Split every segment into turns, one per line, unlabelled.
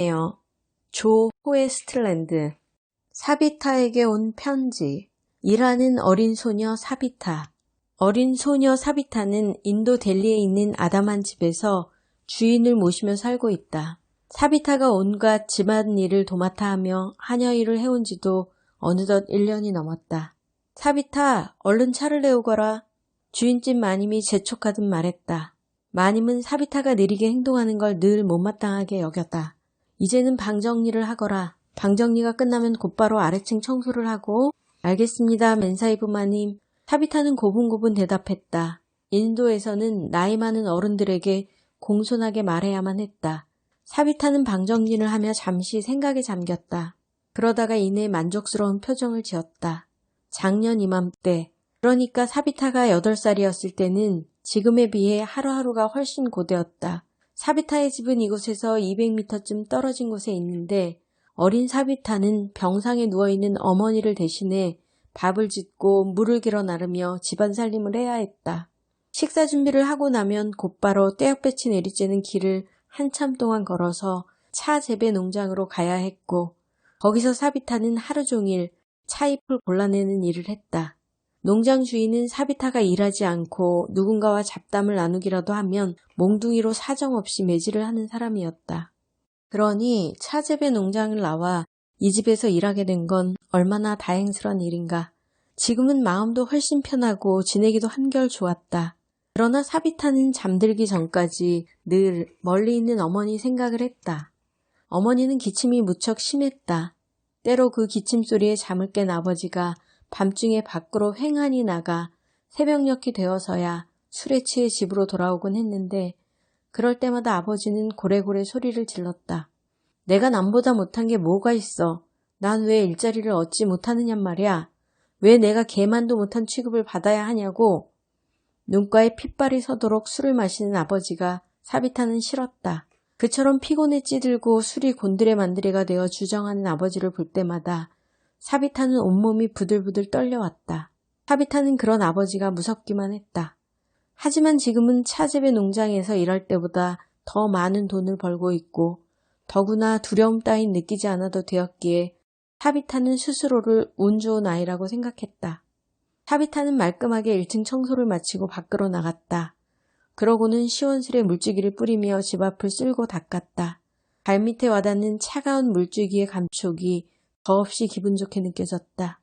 예요. 조 호에스트랜드. 사비타에게 온 편지. 일하는 어린 소녀 사비타. 어린 소녀 사비타는 인도 델리에 있는 아담한 집에서 주인을 모시며 살고 있다. 사비타가 온갖 집안일을 도맡아 하며 하녀 일을 해온 지도 어느덧 1년이 넘었다. 사비타, 얼른 차를 내오거라. 주인집 마님이 재촉하듯 말했다. 마님은 사비타가 느리게 행동하는 걸 늘 못마땅하게 여겼다. 이제는 방 정리를 하거라. 방 정리가 끝나면 곧바로 아래층 청소를 하고. 알겠습니다, 멘사이브 마님. 사비타는 고분고분 대답했다. 인도에서는 나이 많은 어른들에게 공손하게 말해야만 했다. 사비타는 방 정리를 하며 잠시 생각에 잠겼다. 그러다가 이내 만족스러운 표정을 지었다. 작년 이맘때, 그러니까 사비타가 8살이었을 때는 지금에 비해 하루하루가 훨씬 고되었다. 사비타의 집은 이곳에서 200m쯤 떨어진 곳에 있는데 어린 사비타는 병상에 누워있는 어머니를 대신해 밥을 짓고 물을 길어 나르며 집안 살림을 해야 했다. 식사 준비를 하고 나면 곧바로 떼역볕이 내리쬐는 길을 한참 동안 걸어서 차 재배 농장으로 가야 했고 거기서 사비타는 하루 종일 차잎을 골라내는 일을 했다. 농장 주인은 사비타가 일하지 않고 누군가와 잡담을 나누기라도 하면 몽둥이로 사정없이 매질을 하는 사람이었다. 그러니 차재배 농장을 나와 이 집에서 일하게 된 건 얼마나 다행스런 일인가. 지금은 마음도 훨씬 편하고 지내기도 한결 좋았다. 그러나 사비타는 잠들기 전까지 늘 멀리 있는 어머니 생각을 했다. 어머니는 기침이 무척 심했다. 때로 그 기침 소리에 잠을 깬 아버지가 밤중에 밖으로 횡하니 나가 새벽녘이 되어서야 술에 취해 집으로 돌아오곤 했는데 그럴 때마다 아버지는 고래고래 소리를 질렀다. 내가 남보다 못한 게 뭐가 있어. 난 왜 일자리를 얻지 못하느냔 말이야. 왜 내가 개만도 못한 취급을 받아야 하냐고. 눈가에 핏발이 서도록 술을 마시는 아버지가 사비타는 싫었다. 그처럼 피곤에 찌들고 술이 곤드레 만드레가 되어 주정하는 아버지를 볼 때마다 사비타는 온몸이 부들부들 떨려왔다. 사비타는 그런 아버지가 무섭기만 했다. 하지만 지금은 차재배 농장에서 일할 때보다 더 많은 돈을 벌고 있고 더구나 두려움 따윈 느끼지 않아도 되었기에 사비타는 스스로를 운 좋은 아이라고 생각했다. 사비타는 말끔하게 1층 청소를 마치고 밖으로 나갔다. 그러고는 시원스레 물주기를 뿌리며 집 앞을 쓸고 닦았다. 발밑에 와닿는 차가운 물주기의 감촉이 더없이 기분 좋게 느껴졌다.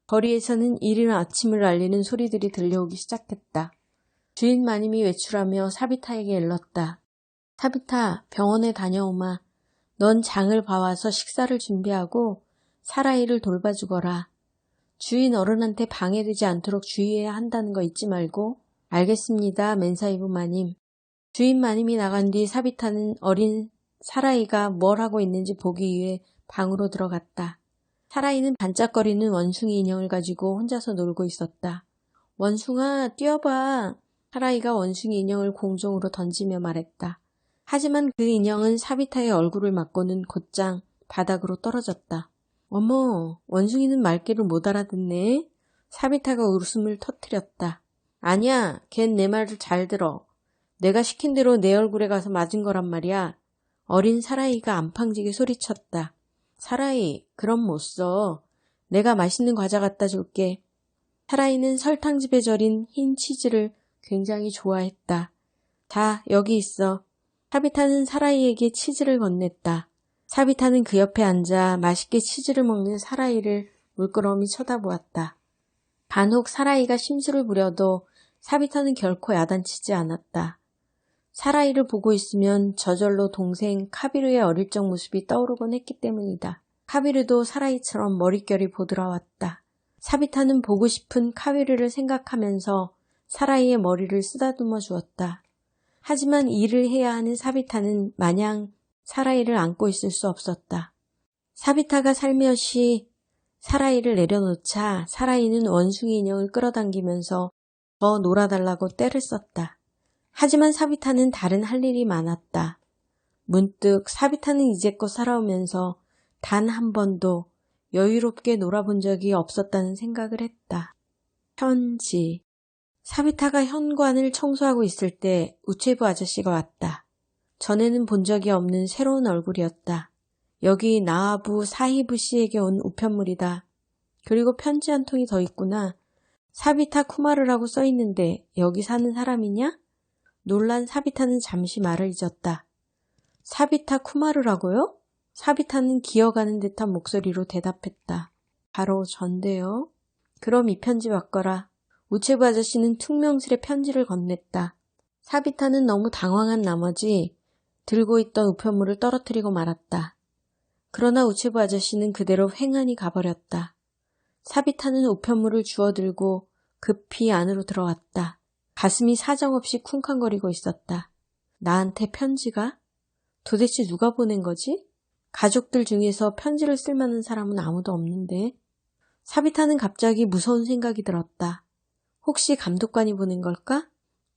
거리에서는 이른 아침을 알리는 소리들이 들려오기 시작했다. 주인 마님이 외출하며 사비타에게 일렀다. 사비타, 병원에 다녀오마. 넌 장을 봐와서 식사를 준비하고 사라이를 돌봐주거라. 주인 어른한테 방해되지 않도록 주의해야 한다는 거 잊지 말고. 알겠습니다, 멘사이브 마님. 주인 마님이 나간 뒤 사비타는 어린 사라이가 뭘 하고 있는지 보기 위해 방으로 들어갔다. 사라이는 반짝거리는 원숭이 인형을 가지고 혼자서 놀고 있었다. 원숭아, 뛰어봐. 사라이가 원숭이 인형을 공중으로 던지며 말했다. 하지만 그 인형은 사비타의 얼굴을 맞고는 곧장 바닥으로 떨어졌다. 어머, 원숭이는 말귀를 못 알아듣네. 사비타가 웃음을 터뜨렸다. 아니야, 걘 내 말을 잘 들어. 내가 시킨 대로 내 얼굴에 가서 맞은 거란 말이야. 어린 사라이가 안팡지게 소리쳤다. 사라이, 그럼 못 써. 내가 맛있는 과자 갖다 줄게. 사라이는 설탕즙에 절인 흰 치즈를 굉장히 좋아했다. 자, 여기 있어. 사비타는 사라이에게 치즈를 건넸다. 사비타는 그 옆에 앉아 맛있게 치즈를 먹는 사라이를 물끄러미 쳐다보았다. 간혹 사라이가 심술을 부려도 사비타는 결코 야단치지 않았다. 사라이를 보고 있으면 저절로 동생 카비르의 어릴 적 모습이 떠오르곤 했기 때문이다. 카비르도 사라이처럼 머릿결이 보드라왔다. 사비타는 보고 싶은 카비르를 생각하면서 사라이의 머리를 쓰다듬어 주었다. 하지만 일을 해야 하는 사비타는 마냥 사라이를 안고 있을 수 없었다. 사비타가 살며시 사라이를 내려놓자 사라이는 원숭이 인형을 끌어당기면서 더 놀아달라고 떼를 썼다. 하지만 사비타는 다른 할 일이 많았다. 문득 사비타는 이제껏 살아오면서 단 한 번도 여유롭게 놀아본 적이 없었다는 생각을 했다. 편지. 사비타가 현관을 청소하고 있을 때 우체부 아저씨가 왔다. 전에는 본 적이 없는 새로운 얼굴이었다. 여기 나와부 사히브 씨에게 온 우편물이다. 그리고 편지 한 통이 더 있구나. 사비타 쿠마르라고 써있는데 여기 사는 사람이냐? 놀란 사비타는 잠시 말을 잊었다. 사비타 쿠마르라고요? 사비타는 기어가는 듯한 목소리로 대답했다. 바로 전데요. 그럼 이 편지 받거라. 우체부 아저씨는 퉁명스레 편지를 건넸다. 사비타는 너무 당황한 나머지 들고 있던 우편물을 떨어뜨리고 말았다. 그러나 우체부 아저씨는 그대로 횡하니 가버렸다. 사비타는 우편물을 주워들고 급히 안으로 들어왔다. 가슴이 사정없이 쿵쾅거리고 있었다. 나한테 편지가? 도대체 누가 보낸 거지? 가족들 중에서 편지를 쓸 만한 사람은 아무도 없는데. 사비타는 갑자기 무서운 생각이 들었다. 혹시 감독관이 보낸 걸까?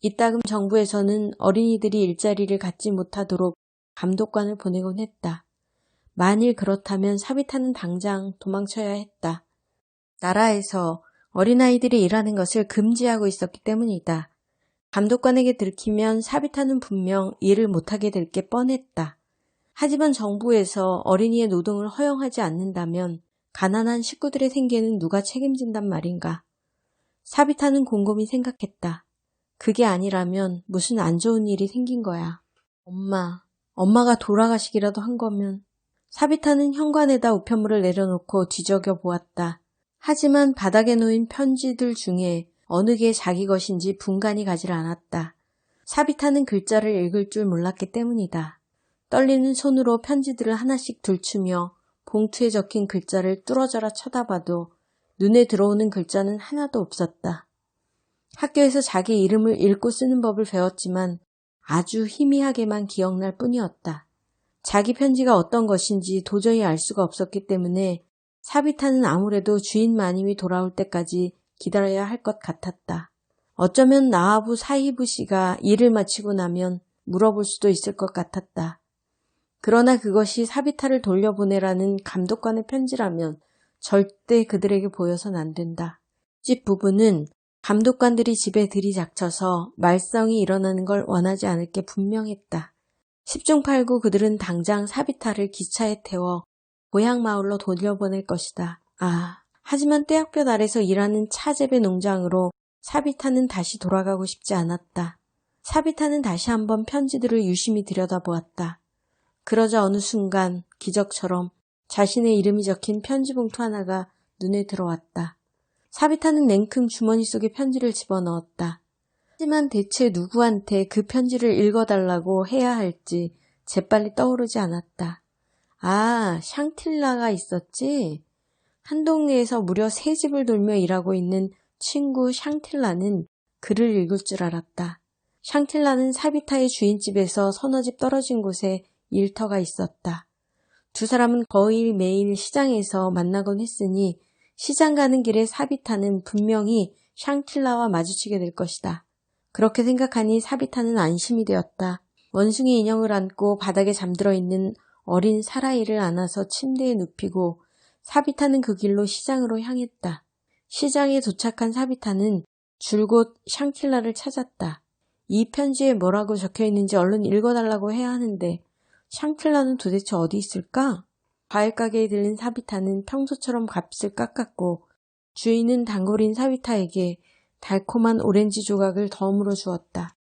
이따금 정부에서는 어린이들이 일자리를 갖지 못하도록 감독관을 보내곤 했다. 만일 그렇다면 사비타는 당장 도망쳐야 했다. 나라에서 어린아이들이 일하는 것을 금지하고 있었기 때문이다. 감독관에게 들키면 사비타는 분명 일을 못하게 될 게 뻔했다. 하지만 정부에서 어린이의 노동을 허용하지 않는다면 가난한 식구들의 생계는 누가 책임진단 말인가. 사비타는 곰곰이 생각했다. 그게 아니라면 무슨 안 좋은 일이 생긴 거야. 엄마가 돌아가시기라도 한 거면. 사비타는 현관에다 우편물을 내려놓고 뒤적여 보았다. 하지만 바닥에 놓인 편지들 중에 어느 게 자기 것인지 분간이 가질 않았다. 사비타는 글자를 읽을 줄 몰랐기 때문이다. 떨리는 손으로 편지들을 하나씩 들추며 봉투에 적힌 글자를 뚫어져라 쳐다봐도 눈에 들어오는 글자는 하나도 없었다. 학교에서 자기 이름을 읽고 쓰는 법을 배웠지만 아주 희미하게만 기억날 뿐이었다. 자기 편지가 어떤 것인지 도저히 알 수가 없었기 때문에 사비타는 아무래도 주인 마님이 돌아올 때까지 기다려야 할 것 같았다. 어쩌면 나와부 사히브 씨가 일을 마치고 나면 물어볼 수도 있을 것 같았다. 그러나 그것이 사비타를 돌려보내라는 감독관의 편지라면 절대 그들에게 보여선 안 된다. 집 부부는 감독관들이 집에 들이닥쳐서 말썽이 일어나는 걸 원하지 않을 게 분명했다. 10중 8구 그들은 당장 사비타를 기차에 태워 고향 마을로 돌려보낼 것이다. 하지만 떼약볕 아래서 일하는 차재배 농장으로 사비타는 다시 돌아가고 싶지 않았다. 사비타는 다시 한번 편지들을 유심히 들여다보았다. 그러자 어느 순간 기적처럼 자신의 이름이 적힌 편지 봉투 하나가 눈에 들어왔다. 사비타는 냉큼 주머니 속에 편지를 집어넣었다. 하지만 대체 누구한테 그 편지를 읽어달라고 해야 할지 재빨리 떠오르지 않았다. 샹틸라가 있었지? 한 동네에서 무려 3집을 돌며 일하고 있는 친구 샹틸라는 글을 읽을 줄 알았다. 샹틸라는 사비타의 주인집에서 서너 집 떨어진 곳에 일터가 있었다. 두 사람은 거의 매일 시장에서 만나곤 했으니 시장 가는 길에 사비타는 분명히 샹틸라와 마주치게 될 것이다. 그렇게 생각하니 사비타는 안심이 되었다. 원숭이 인형을 안고 바닥에 잠들어 있는 어린 사라이를 안아서 침대에 눕히고 사비타는 그 길로 시장으로 향했다. 시장에 도착한 사비타는 줄곧 샹틸라를 찾았다. 이 편지에 뭐라고 적혀 있는지 얼른 읽어달라고 해야 하는데 샹틸라는 도대체 어디 있을까? 과일 가게에 들린 사비타는 평소처럼 값을 깎았고 주인은 단골인 사비타에게 달콤한 오렌지 조각을 덤으로 주었다.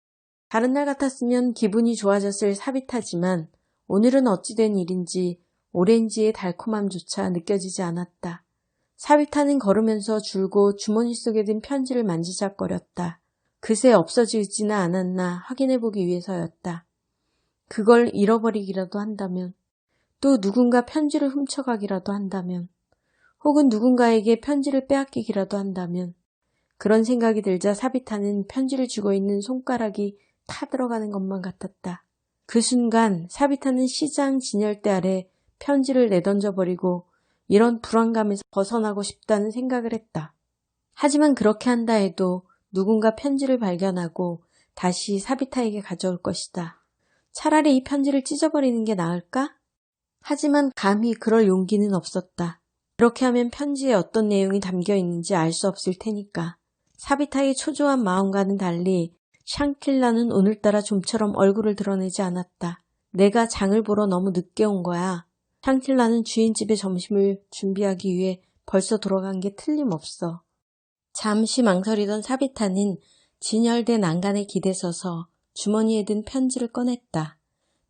다른 날 같았으면 기분이 좋아졌을 사비타지만 오늘은 어찌된 일인지 오렌지의 달콤함조차 느껴지지 않았다. 사비타는 걸으면서 줄곧 주머니 속에 든 편지를 만지작거렸다. 그새 없어지지는 않았나 확인해보기 위해서였다. 그걸 잃어버리기라도 한다면, 또 누군가 편지를 훔쳐가기라도 한다면, 혹은 누군가에게 편지를 빼앗기기라도 한다면, 그런 생각이 들자 사비타는 편지를 쥐고 있는 손가락이 타들어가는 것만 같았다. 그 순간 사비타는 시장 진열대 아래 편지를 내던져버리고 이런 불안감에서 벗어나고 싶다는 생각을 했다. 하지만 그렇게 한다 해도 누군가 편지를 발견하고 다시 사비타에게 가져올 것이다. 차라리 이 편지를 찢어버리는 게 나을까? 하지만 감히 그럴 용기는 없었다. 그렇게 하면 편지에 어떤 내용이 담겨 있는지 알 수 없을 테니까. 사비타의 초조한 마음과는 달리 샹틸라는 오늘따라 좀처럼 얼굴을 드러내지 않았다. 내가 장을 보러 너무 늦게 온 거야. 샹틸라는 주인집에 점심을 준비하기 위해 벌써 돌아간 게 틀림없어. 잠시 망설이던 사비타는 진열된 난간에 기대서서 주머니에 든 편지를 꺼냈다.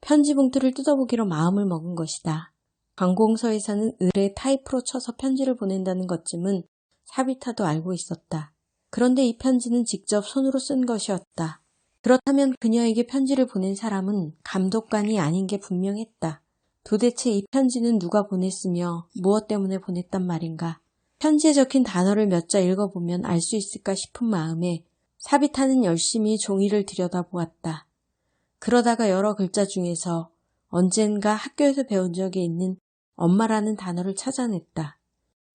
편지 봉투를 뜯어보기로 마음을 먹은 것이다. 관공서에서는 을에 타이프로 쳐서 편지를 보낸다는 것쯤은 사비타도 알고 있었다. 그런데 이 편지는 직접 손으로 쓴 것이었다. 그렇다면 그녀에게 편지를 보낸 사람은 감독관이 아닌 게 분명했다. 도대체 이 편지는 누가 보냈으며 무엇 때문에 보냈단 말인가? 편지에 적힌 단어를 몇 자 읽어보면 알 수 있을까 싶은 마음에 사비타는 열심히 종이를 들여다보았다. 그러다가 여러 글자 중에서 언젠가 학교에서 배운 적이 있는 엄마라는 단어를 찾아냈다.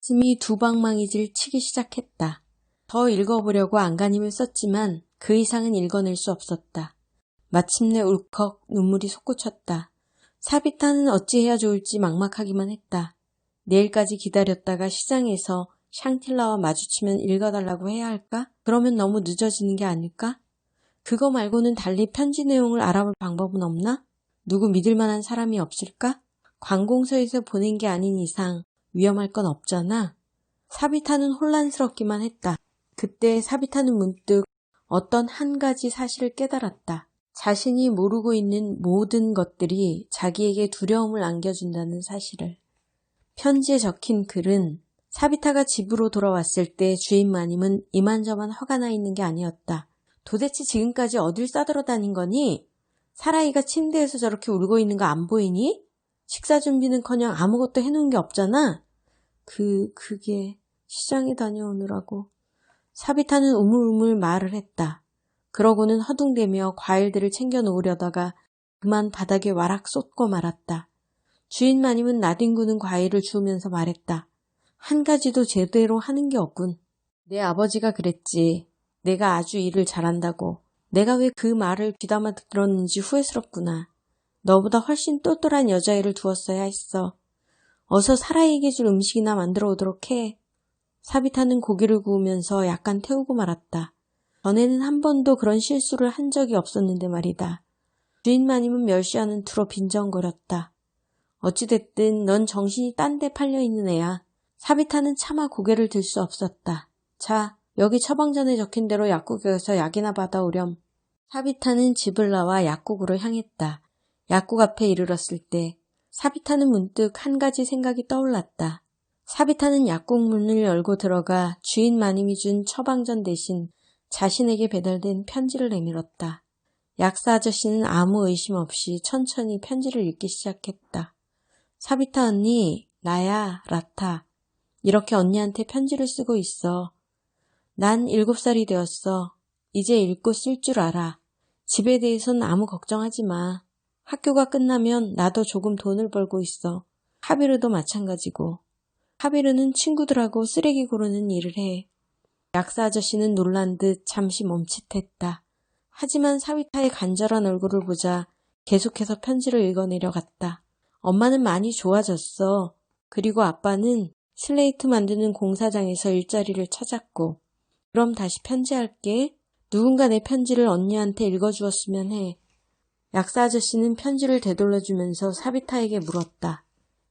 가슴이 두방망이질 치기 시작했다. 더 읽어보려고 안간힘을 썼지만 그 이상은 읽어낼 수 없었다. 마침내 울컥 눈물이 솟구쳤다. 사비타는 어찌해야 좋을지 막막하기만 했다. 내일까지 기다렸다가 시장에서 샹틸라와 마주치면 읽어달라고 해야 할까? 그러면 너무 늦어지는 게 아닐까? 그거 말고는 달리 편지 내용을 알아볼 방법은 없나? 누구 믿을 만한 사람이 없을까? 관공서에서 보낸 게 아닌 이상 위험할 건 없잖아. 사비타는 혼란스럽기만 했다. 그때 사비타는 문득 어떤 한 가지 사실을 깨달았다. 자신이 모르고 있는 모든 것들이 자기에게 두려움을 안겨준다는 사실을. 편지에 적힌 글은 사비타가 집으로 돌아왔을 때 주인 마님은 이만저만 화가 나 있는 게 아니었다. 도대체 지금까지 어딜 싸돌아다닌 거니? 사라이가 침대에서 저렇게 울고 있는 거 안 보이니? 식사 준비는커녕 아무것도 해놓은 게 없잖아. 그게 시장에 다녀오느라고. 사비타는 우물우물 말을 했다. 그러고는 허둥대며 과일들을 챙겨 놓으려다가 그만 바닥에 와락 쏟고 말았다. 주인 마님은 나뒹구는 과일을 주우면서 말했다. 한 가지도 제대로 하는 게 없군. 내 아버지가 그랬지. 내가 아주 일을 잘한다고. 내가 왜 그 말을 귀담아 들었는지 후회스럽구나. 너보다 훨씬 똘똘한 여자애를 두었어야 했어. 어서 사라이에게 줄 음식이나 만들어 오도록 해. 사비타는 고기를 구우면서 약간 태우고 말았다. 전에는 한 번도 그런 실수를 한 적이 없었는데 말이다. 주인 마님은 멸시하는 투로 빈정거렸다. 어찌됐든 넌 정신이 딴 데 팔려있는 애야. 사비타는 차마 고개를 들 수 없었다. 자, 여기 처방전에 적힌 대로 약국에 가서 약이나 받아오렴. 사비타는 집을 나와 약국으로 향했다. 약국 앞에 이르렀을 때 사비타는 문득 한 가지 생각이 떠올랐다. 사비타는 약국 문을 열고 들어가 주인 마님이 준 처방전 대신 자신에게 배달된 편지를 내밀었다. 약사 아저씨는 아무 의심 없이 천천히 편지를 읽기 시작했다. 사비타 언니, 나야, 라타. 이렇게 언니한테 편지를 쓰고 있어. 난 7살이 되었어. 이제 읽고 쓸 줄 알아. 집에 대해선 아무 걱정하지 마. 학교가 끝나면 나도 조금 돈을 벌고 있어. 카비르도 마찬가지고. 카비르는 친구들하고 쓰레기 고르는 일을 해. 약사 아저씨는 놀란 듯 잠시 멈칫했다. 하지만 사비타의 간절한 얼굴을 보자 계속해서 편지를 읽어내려갔다. 엄마는 많이 좋아졌어. 그리고 아빠는 슬레이트 만드는 공사장에서 일자리를 찾았고. 그럼 다시 편지할게. 누군가 내 편지를 언니한테 읽어주었으면 해. 약사 아저씨는 편지를 되돌려주면서 사비타에게 물었다.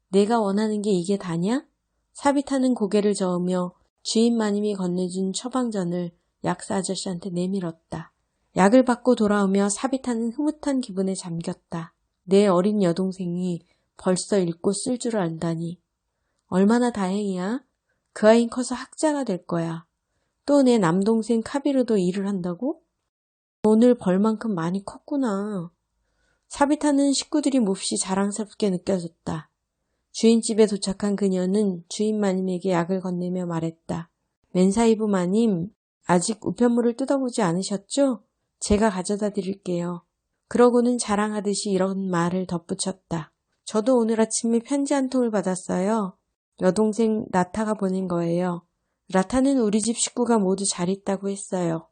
내가 원하는 게 이게 다냐? 사비타는 고개를 저으며 주인 마님이 건네준 처방전을 약사 아저씨한테 내밀었다. 약을 받고 돌아오며 사비타는 흐뭇한 기분에 잠겼다. 내 어린 여동생이 벌써 읽고 쓸 줄 안다니. 얼마나 다행이야. 그 아이는 커서 학자가 될 거야. 또 내 남동생 카비르도 일을 한다고? 돈을 벌 만큼 많이 컸구나. 사비타는 식구들이 몹시 자랑스럽게 느껴졌다. 주인집에 도착한 그녀는 주인 마님에게 약을 건네며 말했다. 멘사이브 마님, 아직 우편물을 뜯어보지 않으셨죠? 제가 가져다 드릴게요. 그러고는 자랑하듯이 이런 말을 덧붙였다. 저도 오늘 아침에 편지 한 통을 받았어요. 여동생 라타가 보낸 거예요. 라타는 우리 집 식구가 모두 잘 있다고 했어요.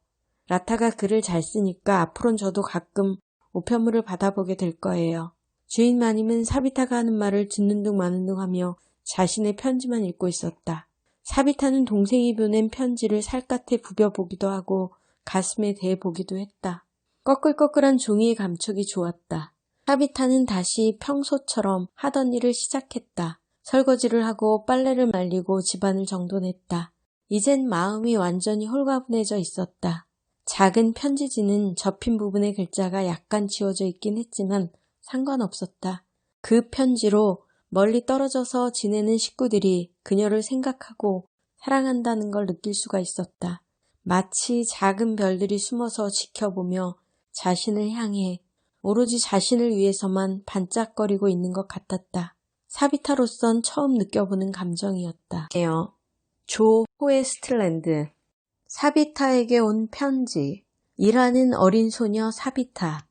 라타가 글을 잘 쓰니까 앞으론 저도 가끔 우편물을 받아보게 될 거예요. 주인 마님은 사비타가 하는 말을 듣는 둥 마는 둥 하며 자신의 편지만 읽고 있었다. 사비타는 동생이 보낸 편지를 살갗에 부벼보기도 하고 가슴에 대보기도 했다. 꺼끌꺼끌한 종이의 감촉이 좋았다. 사비타는 다시 평소처럼 하던 일을 시작했다. 설거지를 하고 빨래를 말리고 집안을 정돈했다. 이젠 마음이 완전히 홀가분해져 있었다. 작은 편지지는 접힌 부분의 글자가 약간 지워져 있긴 했지만 상관없었다. 그 편지로 멀리 떨어져서 지내는 식구들이 그녀를 생각하고 사랑한다는 걸 느낄 수가 있었다. 마치 작은 별들이 숨어서 지켜보며 자신을 향해 오로지 자신을 위해서만 반짝거리고 있는 것 같았다. 사비타로선 처음 느껴보는 감정이었다. 조 호에스틀랜드. 사비타에게 온 편지. 일하는 어린 소녀 사비타.